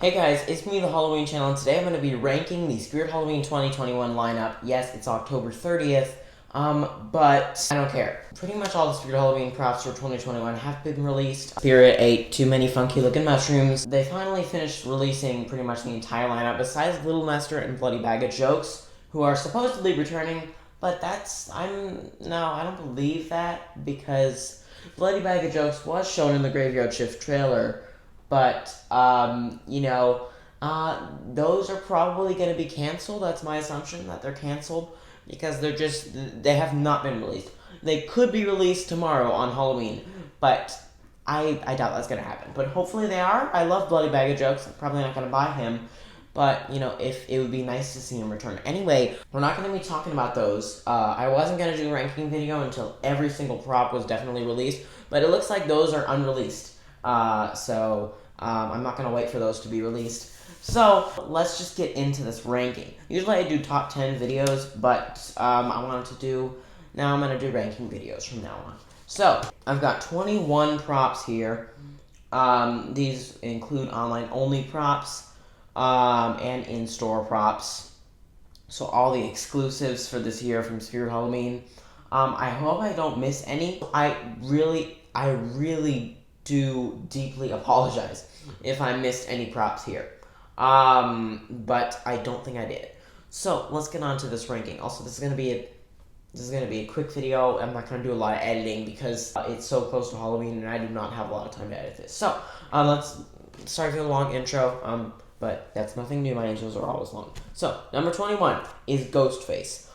Hey guys, it's me, the Halloween channel, and today I'm going to be ranking the Spirit Halloween 2021 lineup. Yes, it's October 30th, but I don't care. Pretty much all the Spirit Halloween props for 2021 have been released. Spirit ate too many funky looking mushrooms. They finally finished releasing pretty much the entire lineup, besides Little Master and Bloody Bag of Jokes, who are supposedly returning, but I don't believe that, because Bloody Bag of Jokes was shown in the Graveyard Shift trailer. But, those are probably going to be canceled. That's my assumption, that they're canceled, because they have not been released. They could be released tomorrow on Halloween, but I doubt that's going to happen. But hopefully they are. I love Bloody Bag of Jokes. I'm probably not going to buy him, but, if it would be nice to see him return. Anyway, we're not going to be talking about those. I wasn't going to do a ranking video until every single prop was definitely released, but it looks like those are unreleased. I'm not going to wait for those to be released. So, let's just get into this ranking. Usually I do top 10 videos, but now I'm going to do ranking videos from now on. So, I've got 21 props here. These include online-only props and in-store props. So, all the exclusives for this year from Spirit Halloween. I hope I don't miss any. I really do deeply apologize if I missed any props here. But I don't think I did. So let's get on to this ranking. Also, this is gonna be a quick video. I'm not gonna do a lot of editing because it's so close to Halloween and I do not have a lot of time to edit this. So sorry for the long intro. But that's nothing new. My intros are always long. So number 21 is Ghostface.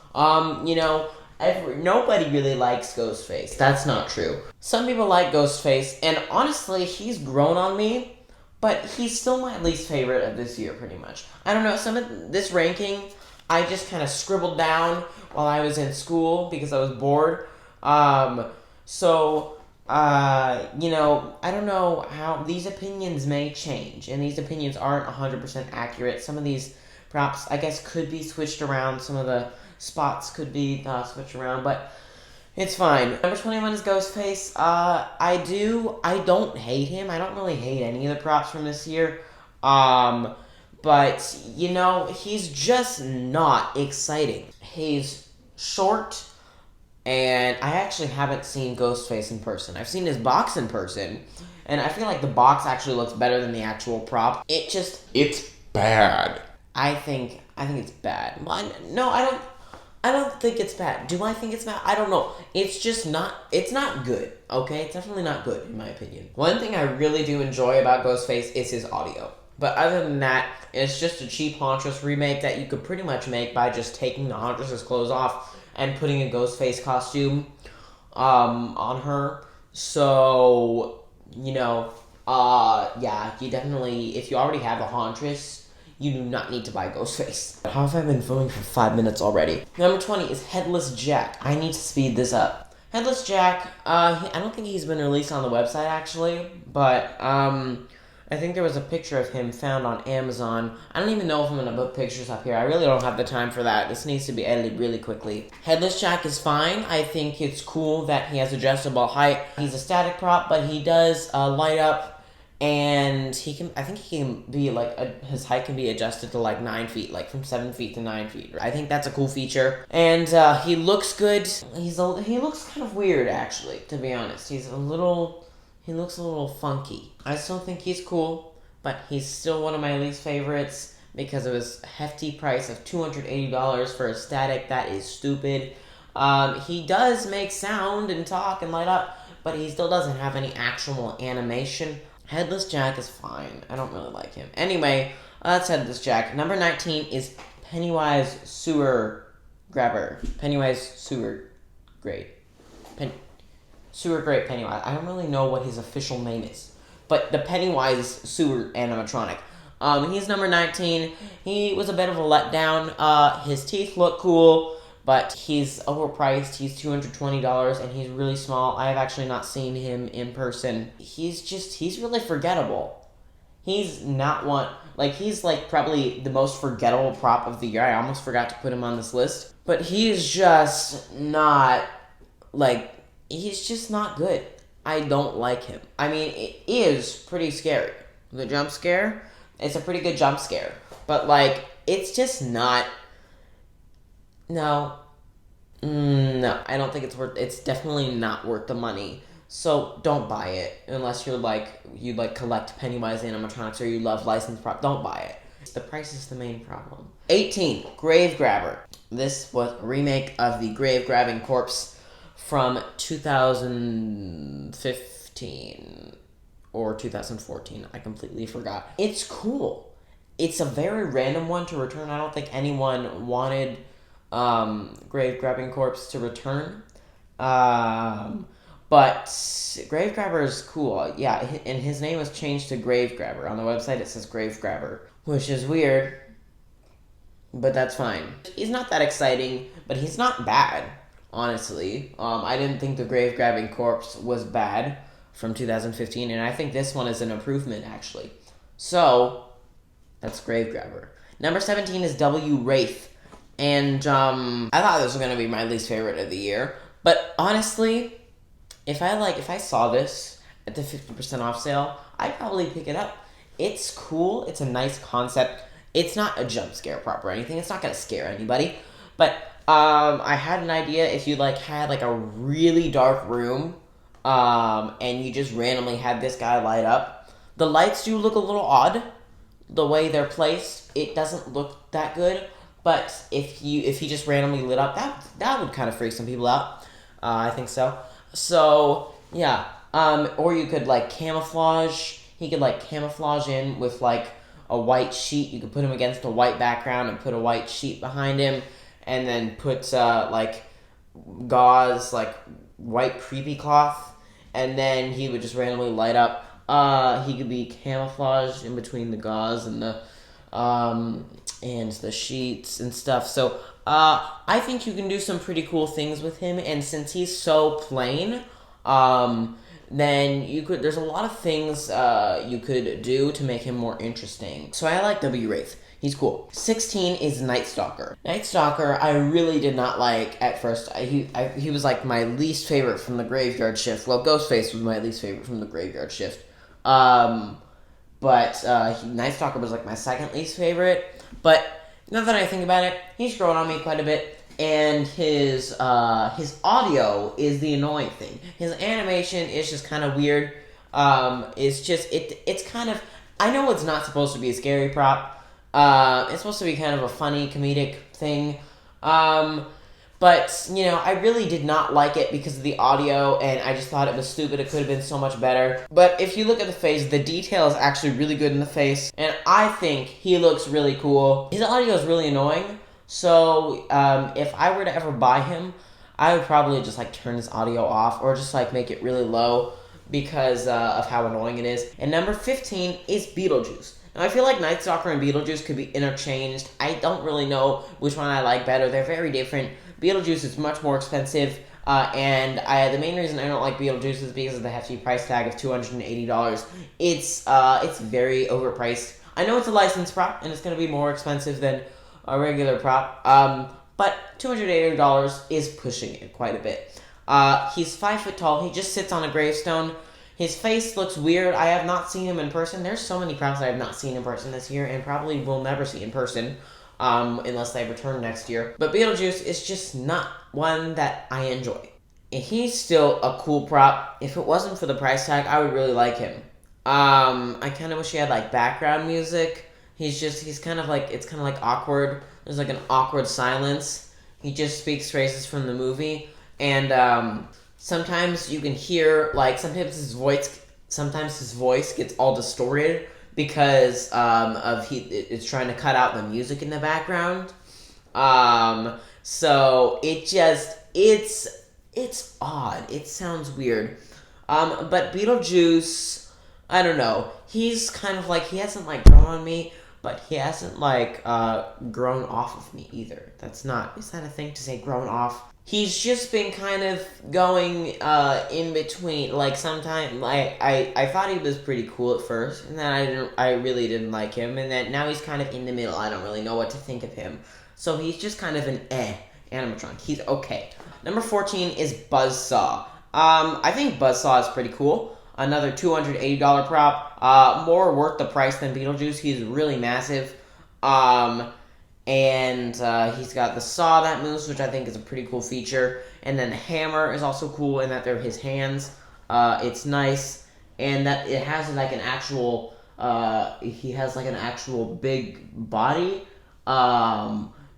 Nobody really likes Ghostface. That's not true. Some people like Ghostface, and honestly, he's grown on me, but he's still my least favorite of this year, pretty much. I don't know, some of this ranking, I just kind of scribbled down while I was in school because I was bored. I don't know how these opinions may change, and these opinions aren't 100% accurate. Some of these props, I guess, could be switched around. Some of the spots could be switched around, but it's fine. Number 21 is Ghostface. I don't hate him. I don't really hate any of the props from this year. But, he's just not exciting. He's short, and I actually haven't seen Ghostface in person. I've seen his box in person, and I feel like the box actually looks better than the actual prop. It's bad. I think it's bad. No, I don't think it's bad. Do I think it's bad? I don't know. It's not good, okay? It's definitely not good, in my opinion. One thing I really do enjoy about Ghostface is his audio. But other than that, it's just a cheap Hauntress remake that you could pretty much make by just taking the Hauntress's clothes off and putting a Ghostface costume on her. So, you definitely, if you already have a Hauntress, you do not need to buy Ghostface. How have I been filming for 5 minutes already? Number 20 is Headless Jack. I need to speed this up. Headless Jack, I don't think he's been released on the website, actually, but, I think there was a picture of him found on Amazon. I don't even know if I'm going to put pictures up here. I really don't have the time for that. This needs to be edited really quickly. Headless Jack is fine. I think it's cool that he has adjustable height. He's a static prop, but he does light up. And I think he can be his height can be adjusted to 9 feet, from 7 feet to 9 feet. I think that's a cool feature. And he looks good. He looks kind of weird, actually, to be honest. He looks a little funky. I still think he's cool, but he's still one of my least favorites because of his hefty price of $280 for a static. That is stupid. He does make sound and talk and light up, but he still doesn't have any actual animation. Headless Jack is fine. I don't really like him. Anyway, that's Headless Jack. Number 19 is Pennywise Sewer Grabber. Pennywise Sewer Great. Sewer Great Pennywise. I don't really know what his official name is, but the Pennywise Sewer animatronic. He's number 19. He was a bit of a letdown. His teeth look cool, but he's overpriced. He's $220, and he's really small. I have actually not seen him in person. He's really forgettable. He's not one, he's probably the most forgettable prop of the year. I almost forgot to put him on this list. But he's just not, he's just not good. I don't like him. I mean, it is pretty scary. The jump scare, It's a pretty good jump scare. But, like, it's just not... No. No, I don't think it's definitely not worth the money. So, don't buy it. Unless you're, like, you collect Pennywise animatronics or you love licensed prop. Don't buy it. The price is the main problem. 18, Grave Grabber. This was a remake of the Grave Grabbing Corpse from 2015 or 2014. I completely forgot. It's cool. It's a very random one to return. I don't think anyone wanted Grave Grabbing Corpse to return. But Grave Grabber is cool. Yeah, and his name was changed to Grave Grabber. On the website it says Grave Grabber, which is weird, but that's fine. He's not that exciting, but he's not bad, honestly. I didn't think the Grave Grabbing Corpse was bad from 2015, and I think this one is an improvement, actually. So, that's Grave Grabber. Number 17 is W. Wraith, and I thought this was going to be my least favorite of the year, but honestly, if I saw this at the 50% off sale, I'd probably pick it up. It's cool. It's a nice concept. It's not a jump scare prop or anything. It's not going to scare anybody. But I had an idea if you had a really dark room and you just randomly had this guy light up. The lights do look a little odd. The way they're placed, it doesn't look that good. But if he just randomly lit up, that would kind of freak some people out. I think so. So, yeah. Or you could, camouflage. He could, camouflage in with, a white sheet. You could put him against a white background and put a white sheet behind him. And then put, gauze, white creepy cloth. And then he would just randomly light up. He could be camouflaged in between the gauze and the sheets and stuff. So, I think you can do some pretty cool things with him, and since he's so plain, then there's a lot of things you could do to make him more interesting. So I like W. Wraith. He's cool. 16 is Night Stalker. Night Stalker, I really did not like at first. He was my least favorite from the Graveyard Shift. Well, Ghostface was my least favorite from the Graveyard Shift. But Night Stalker was my second least favorite. But now that I think about it, he's grown on me quite a bit. And his audio is the annoying thing. His animation is just kind of weird. It's kind of... I know it's not supposed to be a scary prop. It's supposed to be kind of a funny, comedic thing. But, I really did not like it because of the audio, and I just thought it was stupid. It could have been so much better. But if you look at the face, the detail is actually really good in the face, and I think he looks really cool. His audio is really annoying, so if I were to ever buy him, I would probably just, turn his audio off, or just, make it really low because of how annoying it is. And number 15 is Beetlejuice. Now, I feel like Night Stalker and Beetlejuice could be interchanged. I don't really know which one I like better. They're very different. Beetlejuice is much more expensive, and the main reason I don't like Beetlejuice is because of the hefty price tag of $280. It's very overpriced. I know it's a licensed prop, and it's going to be more expensive than a regular prop, but $280 is pushing it quite a bit. He's 5 foot tall. He just sits on a gravestone. His face looks weird. I have not seen him in person. There's so many props I have not seen in person this year, and probably will never see in person. Unless they return next year. But Beetlejuice is just not one that I enjoy. And he's still a cool prop. If it wasn't for the price tag, I would really like him. I kind of wish he had, background music. He's kind of it's kind of awkward. There's, an awkward silence. He just speaks phrases from the movie. And, sometimes you can hear, sometimes his voice gets all distorted. Because it's trying to cut out the music in the background. So it's odd. It sounds weird. But Beetlejuice, I don't know. He's kind of he hasn't grown on me, but he hasn't grown off of me either. Is that a thing to say, grown off? He's just been kind of going in between. Sometimes I thought he was pretty cool at first, and then I really didn't like him, and then now he's kind of in the middle. I don't really know what to think of him. So he's just kind of an animatronic. He's okay. Number 14 is Buzzsaw. I think Buzzsaw is pretty cool. another $280 prop. More worth the price than Beetlejuice. He's really massive. And he's got the saw that moves, which I think is a pretty cool feature. And then the hammer is also cool in that they're his hands. It's nice, and that it has like an actual. He has like an actual big body,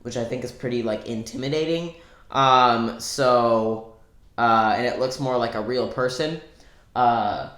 which I think is pretty like intimidating. And it looks more like a real person. And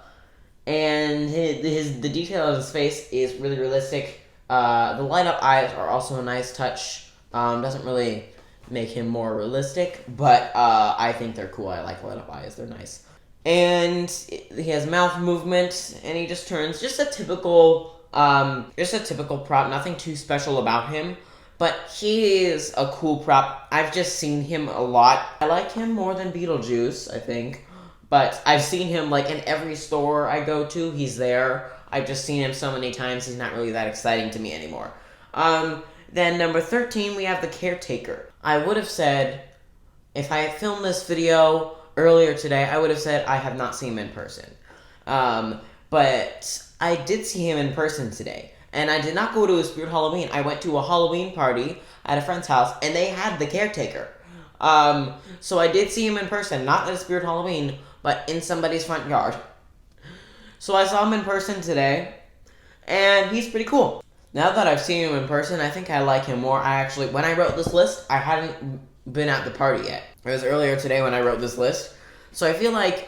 the detail of his face is really realistic. The light up eyes are also a nice touch. Doesn't really make him more realistic, but I think they're cool. I like light up eyes; they're nice. And he has mouth movement, and he just turns just a typical prop. Nothing too special about him, but he is a cool prop. I've just seen him a lot. I like him more than Beetlejuice, I think, but I've seen him like in every store I go to. He's there. I've just seen him so many times. He's not really that exciting to me anymore. Then number 13, we have the Caretaker. I would have said, if I had filmed this video earlier today, I would have said I have not seen him in person. But I did see him in person today. And I did not go to a Spirit Halloween. I went to a Halloween party at a friend's house, and they had the Caretaker. So I did see him in person, not at a Spirit Halloween, but in somebody's front yard. So I saw him in person today, and he's pretty cool. Now that I've seen him in person, I think I like him more. When I wrote this list, I hadn't been at the party yet. It was earlier today when I wrote this list. So I feel like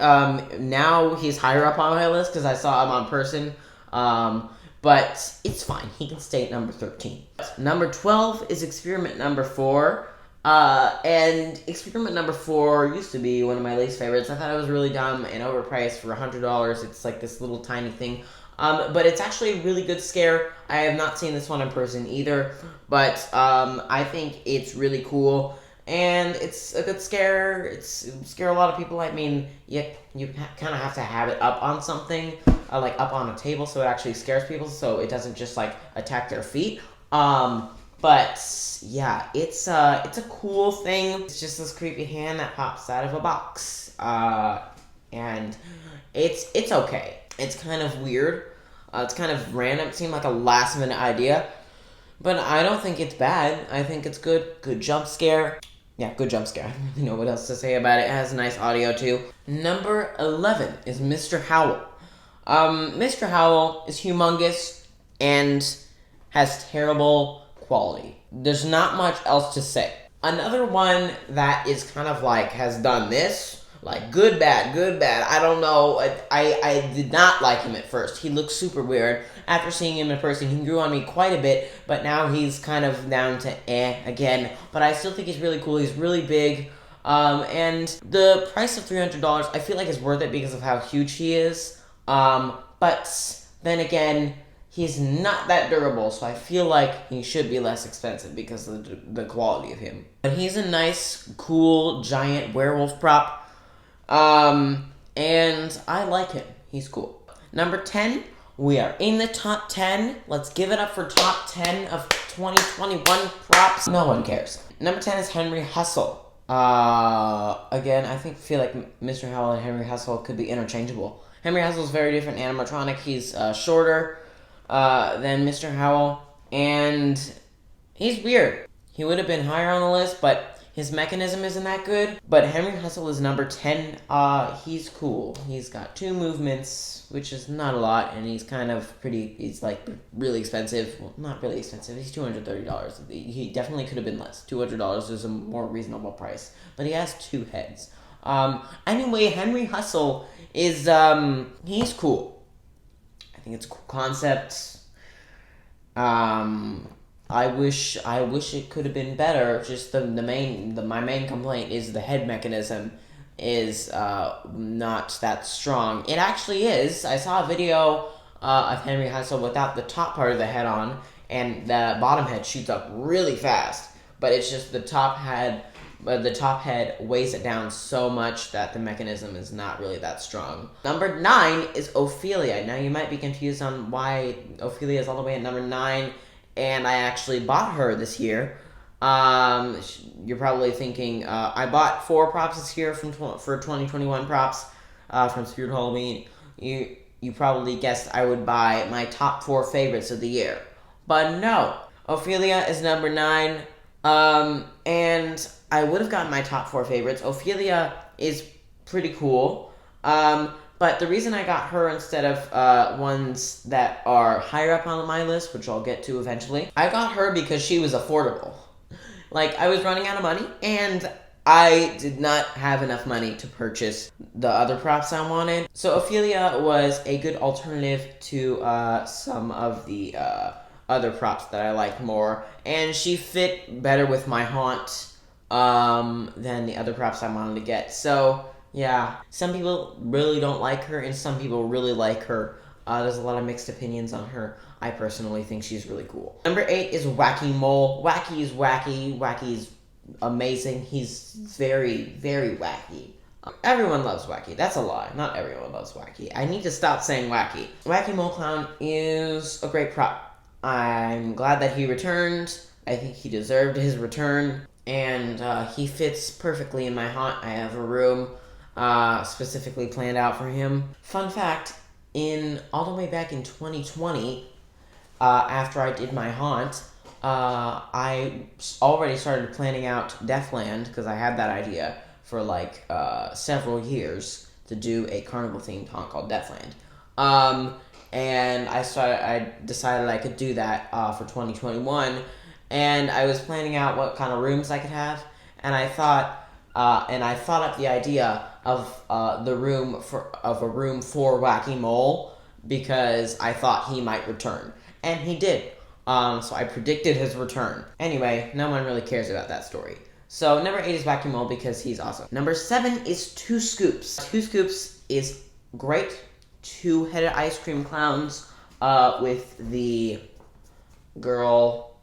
now he's higher up on my list because I saw him on person. But it's fine. He can stay at number 13. Number 12 is Experiment Number 4. And Experiment Number 4 used to be one of my least favorites. I thought it was really dumb and overpriced for $100. It's like this little tiny thing. But it's actually a really good scare. I have not seen this one in person either. But I think it's really cool. And it's a good scare. It'll scare a lot of people. I mean, you kind of have to have it up on something, like up on a table, so it actually scares people, so it doesn't just like attack their feet. But yeah, it's a cool thing. It's just this creepy hand that pops out of a box, and it's okay. It's kind of weird. It's kind of random. It seemed like a last minute idea, but I don't think it's bad. I think it's good. Good jump scare. Yeah, good jump scare. I don't really know what else to say about it. It has nice audio, too. Number 11 is Mr. Howell. Mr. Howell is humongous and has terrible quality. There's not much else to say. Another one that is kind of like, has done this, like, good, bad. I don't know. I did not like him at first. He looked super weird. After seeing him in person, he grew on me quite a bit, but now he's kind of down to again. But I still think he's really cool. He's really big. And the price of $300, I feel like is worth it because of how huge he is. But then again, he's not that durable, so I feel like he should be less expensive because of the quality of him. But he's a nice, cool, giant werewolf prop. And I like him. He's cool. Number 10, we are in the top 10. Let's give it up for top 10 of 2021 props. No one cares. Number 10 is Henry Hussell. Again, I feel like Mr. Howell and Henry Hustle could be interchangeable. Henry Hustle's very different animatronic. He's shorter than Mr. Howell, and he's weird. He would have been higher on the list, but his mechanism isn't that good. But Henry Hustle is number 10. He's cool. He's got 2 movements, which is not a lot, and he's like really expensive. Well, not really expensive. He's $230. He definitely could have been less. $200 is a more reasonable price. But he has 2 heads. Anyway, Henry Hustle is, he's cool. I think it's a cool concept. I wish it could have been better. Just my main complaint is the head mechanism is not that strong. It actually is. I saw a video of Henry Hustle without the top part of the head on, and the bottom head shoots up really fast. But it's just the top head weighs it down so much that the mechanism is not really that strong. Number 9 is Ophelia. Now you might be confused on why Ophelia is all the way at number 9. And I actually bought her this year. You're probably thinking, I bought 4 props this year for 2021 props from Spirit Halloween. you probably guessed I would buy my top 4 favorites of the year. But no, Ophelia is number 9. And I would have gotten my top 4 favorites. Ophelia is pretty cool. But the reason I got her instead of ones that are higher up on my list, which I'll get to eventually, I got her because she was affordable. Like, I was running out of money, and I did not have enough money to purchase the other props I wanted. So Ophelia was a good alternative to some of the other props that I liked more. And she fit better with my haunt than the other props I wanted to get. So, yeah. Some people really don't like her, and some people really like her. There's a lot of mixed opinions on her. I personally think she's really cool. Number 8 is Wacky Mole. Wacky is wacky. Wacky's amazing. He's very, very wacky. Everyone loves Wacky. That's a lie. Not everyone loves Wacky. I need to stop saying Wacky. Wacky Mole Clown is a great prop. I'm glad that he returned. I think he deserved his return. And he fits perfectly in my haunt. I have a room specifically planned out for him. Fun fact, all the way back in 2020, after I did my haunt, I already started planning out Deathland, because I had that idea for like several years to do a carnival-themed haunt called Deathland. And I decided I could do that for 2021, and I was planning out what kind of rooms I could have, and I thought up the idea of a room for Wacky Mole, because I thought he might return, and he did. So I predicted his return. Anyway, no one really cares about that story. So number 8 is Wacky Mole because he's awesome. Number 7 is Two Scoops. Two Scoops is great. 2-headed ice cream clowns with the girl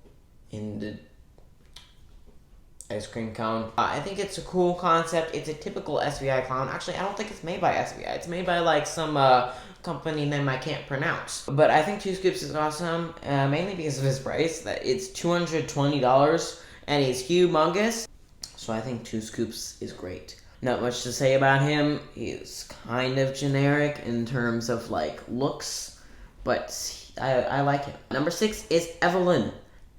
in the ice cream cone. I think it's a cool concept. It's a typical SVI clown. Actually, I don't think it's made by SVI. It's made by like some company name I can't pronounce. But I think Two Scoops is awesome, mainly because of his price. That it's $220, and he's humongous. So I think Two Scoops is great. Not much to say about him. He's kind of generic in terms of like looks, but I like him. Number 6 is Evelyn.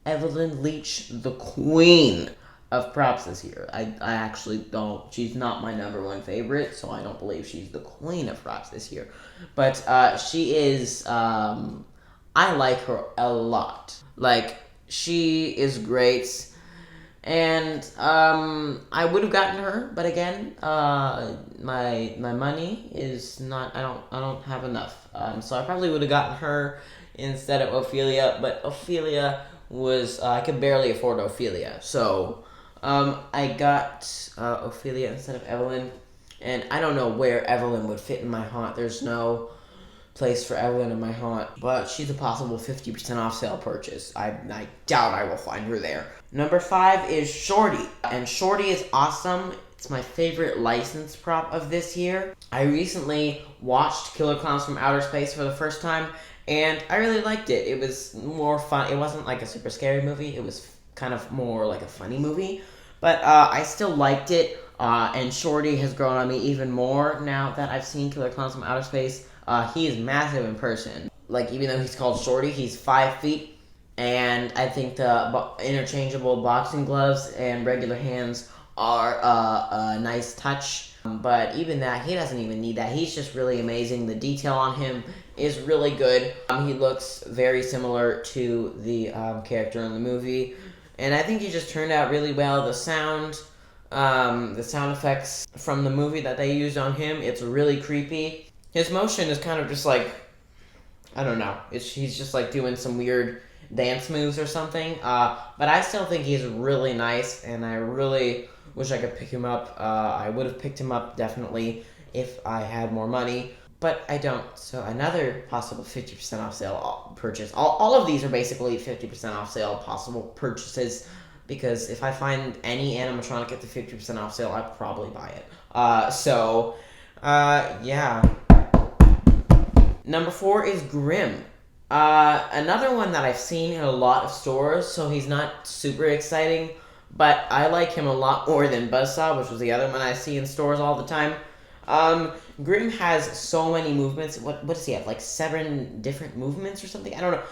Evelyn Leach, the queen of props this year. I actually don't. She's not my number 1 favorite, so I don't believe she's the queen of props this year. But she is. I like her a lot. Like, she is great. And I would have gotten her, but again, my money is not. I don't have enough. So I probably would have gotten her instead of Ophelia. But Ophelia was I could barely afford Ophelia, so I got Ophelia instead of Evelyn. And I don't know where Evelyn would fit in my haunt. There's no place for Evelyn in my haunt, but she's a possible 50% off sale purchase. I doubt I will find her there. Number 5 is Shorty, and Shorty is awesome. It's my favorite licensed prop of this year. I recently watched Killer Clowns from Outer Space for the first time, and I really liked it. It was more fun. It wasn't like a super scary movie. It was kind of more like a funny movie, but I still liked it, and Shorty has grown on me even more now that I've seen Killer Clowns from Outer Space. He is massive in person. Like, even though he's called Shorty, he's 5 feet. And I think the interchangeable boxing gloves and regular hands are a nice touch. But even that, he doesn't even need that. He's just really amazing. The detail on him is really good. He looks very similar to the character in the movie. And I think he just turned out really well. The sound effects from the movie that they used on him, it's really creepy. His motion is kind of just like, I don't know. He's just like doing some weird dance moves or something. But I still think he's really nice, and I really wish I could pick him up. I would have picked him up definitely if I had more money, but I don't. So another possible 50% off sale purchase. All of these are basically 50% off sale possible purchases, because if I find any animatronic at the 50% off sale, I'd probably buy it. Yeah. Number 4 is Grimm. Another one that I've seen in a lot of stores, so he's not super exciting, but I like him a lot more than Buzzsaw, which was the other one I see in stores all the time. Grim has so many movements. What does he have? Like 7 different movements or something? I don't know.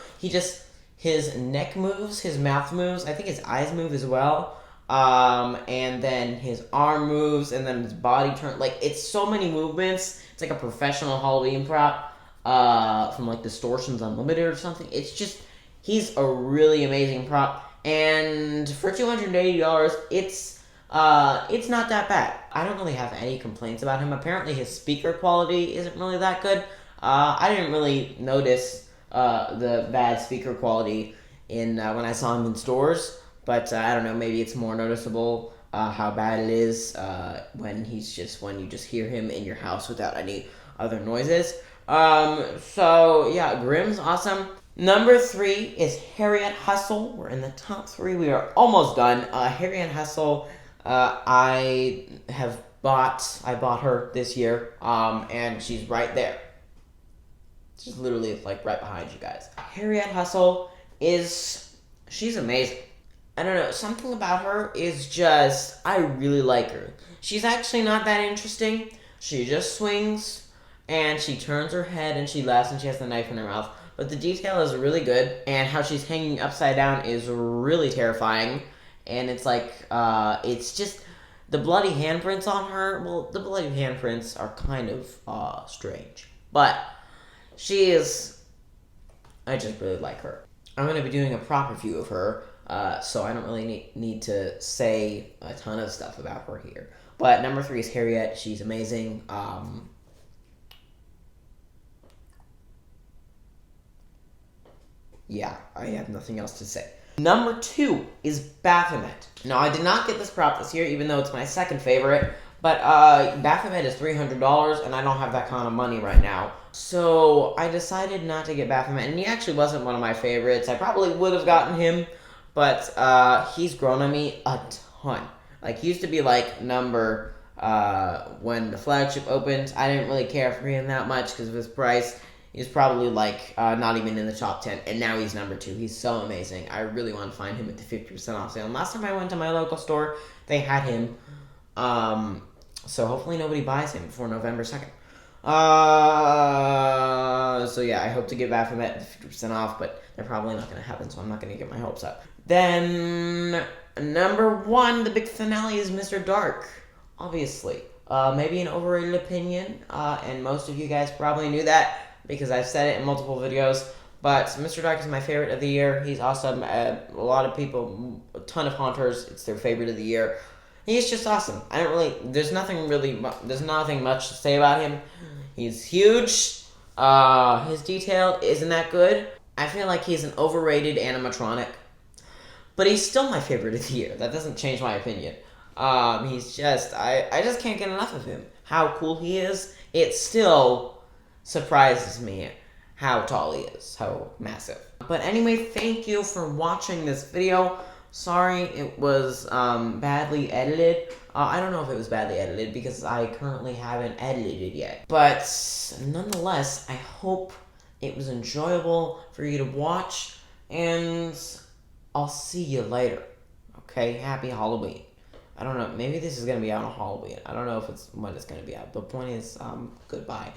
His neck moves, his mouth moves, I think his eyes move as well. And then his arm moves, and then his body turns. Like, it's so many movements. It's like a professional Halloween prop, from like Distortions Unlimited or something. It's just, he's a really amazing prop. And for $280, it's not that bad. I don't really have any complaints about him. Apparently his speaker quality isn't really that good. I didn't really notice the bad speaker quality when I saw him in stores, but I don't know, maybe it's more noticeable how bad it is when you just hear him in your house without any other noises. So yeah, Grimm's awesome. Number 3 is Harriet Hustle. We're in the top 3. We are almost done. Harriet Hustle, I bought her this year, and she's right there. She's literally like right behind you guys. Harriet Hustle she's amazing. I don't know, something about her is just, I really like her. She's actually not that interesting. She just swings, and she turns her head, and she laughs, and she has the knife in her mouth. But the detail is really good, and how she's hanging upside down is really terrifying. And it's like, it's just, the bloody handprints on her, well, the bloody handprints are kind of strange. But I just really like her. I'm going to be doing a prop review of her, so I don't really need to say a ton of stuff about her here. But number 3 is Harriet. She's amazing. Yeah, I have nothing else to say. Number 2 is Baphomet. Now, I did not get this prop this year, even though it's my second favorite, but Baphomet is $300, and I don't have that kind of money right now. So I decided not to get Baphomet, and he actually wasn't one of my favorites. I probably would have gotten him, but he's grown on me a ton. Like, he used to be like number, when the flagship opened, I didn't really care for him that much because of his price. He's probably like not even in the top 10, and now he's number 2. He's so amazing. I really want to find him at the 50% off sale. And last time I went to my local store, they had him. So hopefully nobody buys him before November 2nd. So yeah, I hope to get Baphomet at 50% off, but they're probably not going to happen, so I'm not going to get my hopes up. Then number 1, the big finale, is Mr. Dark. Obviously, maybe an overrated opinion, and most of you guys probably knew that, because I've said it in multiple videos, but Mr. Dark is my favorite of the year. He's awesome. A lot of people, a ton of haunters, it's their favorite of the year. He's just awesome. There's nothing much to say about him. He's huge. His detail isn't that good. I feel like he's an overrated animatronic, but he's still my favorite of the year. That doesn't change my opinion. He's just, I just can't get enough of him. How cool he is. It still surprises me how tall he is, how massive. But anyway, thank you for watching this video. Sorry it was badly edited. I don't know if it was badly edited because I currently haven't edited it yet. But nonetheless, I hope it was enjoyable for you to watch, and I'll see you later. Okay, happy Halloween. I don't know, maybe this is going to be out on Halloween. I don't know when it's going to be out. The point is, goodbye.